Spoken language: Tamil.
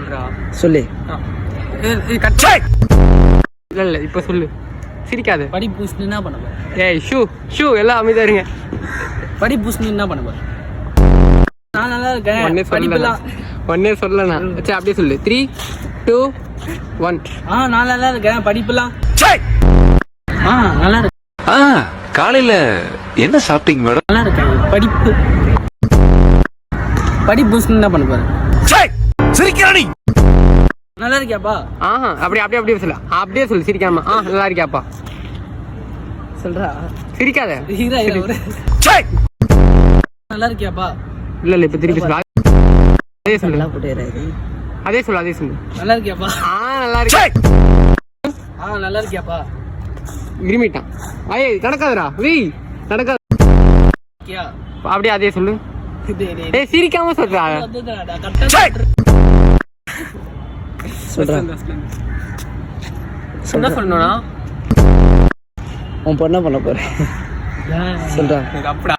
சொல்றா சொல்லு. இல்ல இப்ப சொல்லு. சிரிக்காது. படி பூஸ்ட் என்ன பண்ண போற? ஏய் ஷூ எல்லாம் அமைதியா இருங்க. படி பூஸ்ட் என்ன பண்ண போற? நான் நல்லா இருக்கேன். ஒன்னே சொல்லலாம். சரி அப்படியே சொல்லு. 3 2 1. நான் நல்லா இருக்கேன். படிப்புலாம் நல்லா இருக்கு. காலையில என்ன சாப்பிட்டீங்க மேடம்? நல்லா இருக்கேன். படி பூஸ்ட் என்ன பண்ண போற? சிரிக்கிறானி. நல்லா இருக்கியாப்பா? அப்படியே சொல்லு. அப்படியே சொல்லு சிரிக்காம. நல்லா இருக்கியாப்பா சொல்றா. சிரிக்காத. நல்லா இருக்கியாப்பா? இல்ல இப்ப திருப்பி சொல்லு. அதே சொல்லு. அதே சொல்லு. நல்லா இருக்கியாப்பா? நல்லா இருக்கேன். நல்லா இருக்கியாப்பா? இருமிட்டான். நடக்காதடா. நடக்காது. அப்படியே அதே சொல்லு. ஏய் சிரிக்காம சொல்றா. என்ன சொல்லணும்னா உன் பொண்ண பண்ண போற சொல்றா. அப்படியா